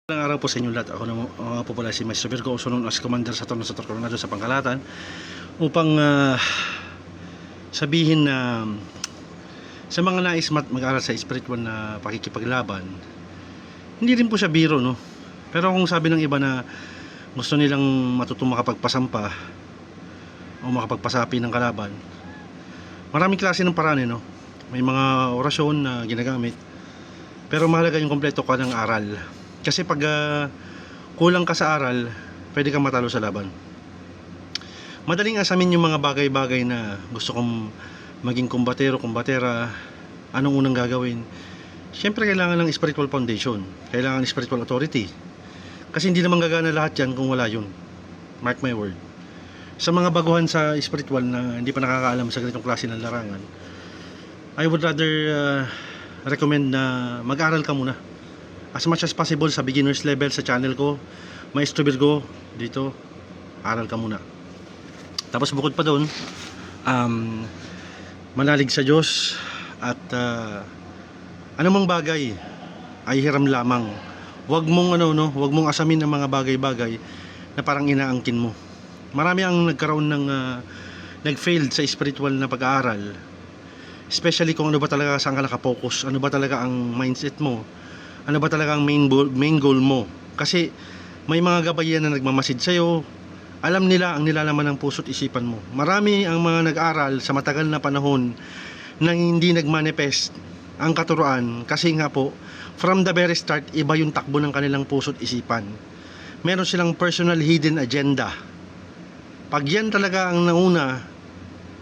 Magandang araw po sa inyo lahat. Ako na po pala si Maestro Virgo, also known as Commander Saturno sa Coronado sa Pangkalahatan, upang sabihin na sa mga nais mag-aral sa spiritual na pakikipaglaban, hindi rin po siya biro, no? Pero kung sabi ng iba na gusto nilang matutong makapagpasampa o makapagpasapi ng kalaban, maraming klase ng paraan, no? May mga orasyon na ginagamit, pero mahalaga yung kompleto ka ng aral. Kasi pag kulang ka sa aral, pwede kang matalo sa laban. Madaling asamin yung mga bagay-bagay na gusto kong maging kumbatero, kumbatera. Anong unang gagawin? Siyempre kailangan ng spiritual foundation. Kailangan ng spiritual authority. Kasi hindi naman gagana lahat yan kung wala yun. Mark my word. Sa mga baguhan sa spiritual na hindi pa nakakaalam sa ganitong klase ng larangan, I would rather recommend na mag-aral ka muna. As much as possible sa beginners level sa channel ko, Maestro Virgo, dito, aral ka muna. Tapos bukod pa doon, manalig sa Diyos at anumang bagay ay hiram lamang. Huwag mong huwag mong asamin ng mga bagay-bagay na parang inaangkin mo. Marami ang nagkaroon ng nag-failed sa spiritual na pag-aaral. Especially kung ano ba talaga saan ka nakapokus, ano ba talaga ang mindset mo. Ano ba talaga ang main goal mo? Kasi may mga gabayan na nagmamasid sa'yo. Alam nila ang nilalaman ng puso't isipan mo. Marami ang mga nag-aral sa matagal na panahon nang hindi nagmanifest ang katuruan. Kasi nga po, from the very start, iba yung takbo ng kanilang puso't isipan. Meron silang personal hidden agenda. Pag yan talaga ang nauna,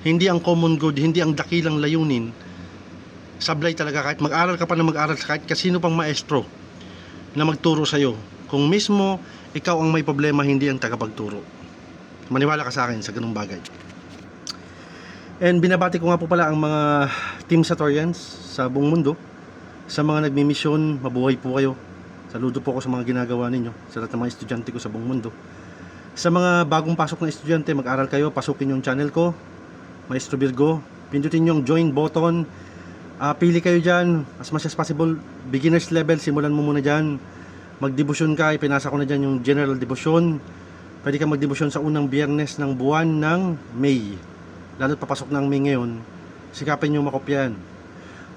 hindi ang common good, hindi ang dakilang layunin, sablay talaga kahit mag-aral ka pa na mag-aral kahit kasino pang maestro na magturo sa'yo. Kung mismo ikaw ang may problema, hindi ang tagapagturo. Maniwala ka sa akin sa ganung bagay. And binabati ko nga po pala ang mga Team Satorians sa buong mundo. Sa mga nagmi-mission, mabuhay po kayo. Saludo po ako sa mga ginagawa ninyo, sa lahat ng mga estudyante ko sa buong mundo. Sa mga bagong pasok na estudyante, mag-aral kayo, pasukin yung channel ko, Maestro Virgo. Pindutin yung join button. Pili kayo dyan, as much as possible, beginners level, simulan mo muna dyan. Magdebosyon ka, ipinasa ko na dyan yung general devotion. Pwede ka magdebosyon sa unang biyernes ng buwan ng May. Lalo't papasok ng May ngayon, sikapin nyo makopyan.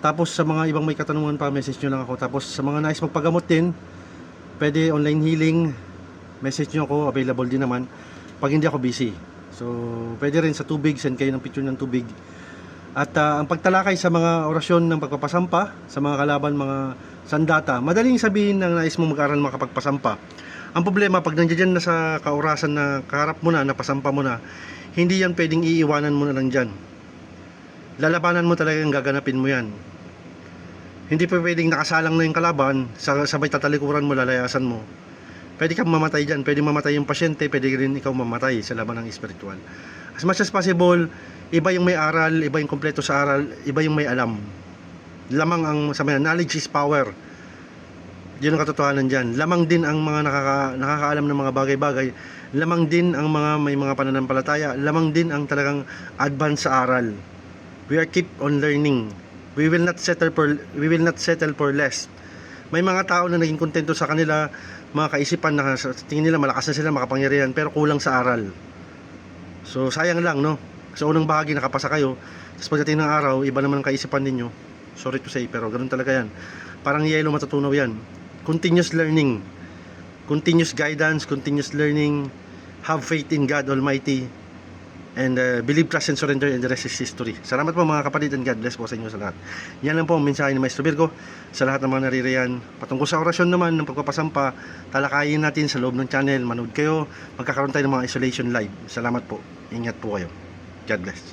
Tapos sa mga ibang may katanungan pa, message nyo lang ako. Tapos sa mga nais magpagamot din, pwede online healing, message nyo ako, available din naman. Pag hindi ako busy. So, pwede rin sa tubig, send kayo ng picture ng tubig. At ang pagtalakay sa mga orasyon ng pagpapasampa sa mga kalaban, mga sandata, madaling sabihin ng nais mo mag-aral makapagpasampa. Ang problema, pag nandiyan na sa kaorasan na kaharap mo na, napasampa mo na, hindi yan pwedeng iiwanan mo na lang dyan. Lalabanan mo talaga yung gaganapin mo yan. Hindi pa pwedeng nakasalang na yung kalaban, sabay tatalikuran mo, lalayasan mo. Pwede kang mamatay dyan, pwede mamatay yung pasyente, pwede rin ikaw mamatay sa laban ng spiritual. As much as possible, iba yung may aral, iba yung kompleto sa aral, iba yung may alam. Lamang ang sabi na, knowledge is power. Yun ang katotohanan dyan. Lamang din ang mga nakakaalam ng mga bagay-bagay. Lamang din ang mga may mga pananampalataya. Lamang din ang talagang advance sa aral. We are keep on learning. We will not settle for less. May mga tao na naging kontento sa kanila, mga kaisipan na sa tingin nila malakas na sila, makapangyarihan, pero kulang sa aral. So sayang lang, no? Sa unang bahagi nakapasa kayo, tapos pagdating ng araw, iba naman ang kaisipan ninyo. Sorry to say, pero ganun talaga yan. Parang yelo, matutunaw yan. Continuous learning, continuous guidance, continuous learning. Have faith in God Almighty, and believe, trust, and surrender, and the rest is history. Salamat po mga kapatid, and God bless po sa inyo sa lahat. Yan lang po ang mensahe ni Maestro Virgo sa lahat ng mga naririyan. Patungkol sa orasyon naman ng pagpapasampa, talakayin natin sa loob ng channel. Manood kayo, magkakaroon tayo ng mga isolation live. Salamat po, ingat po kayo. God bless.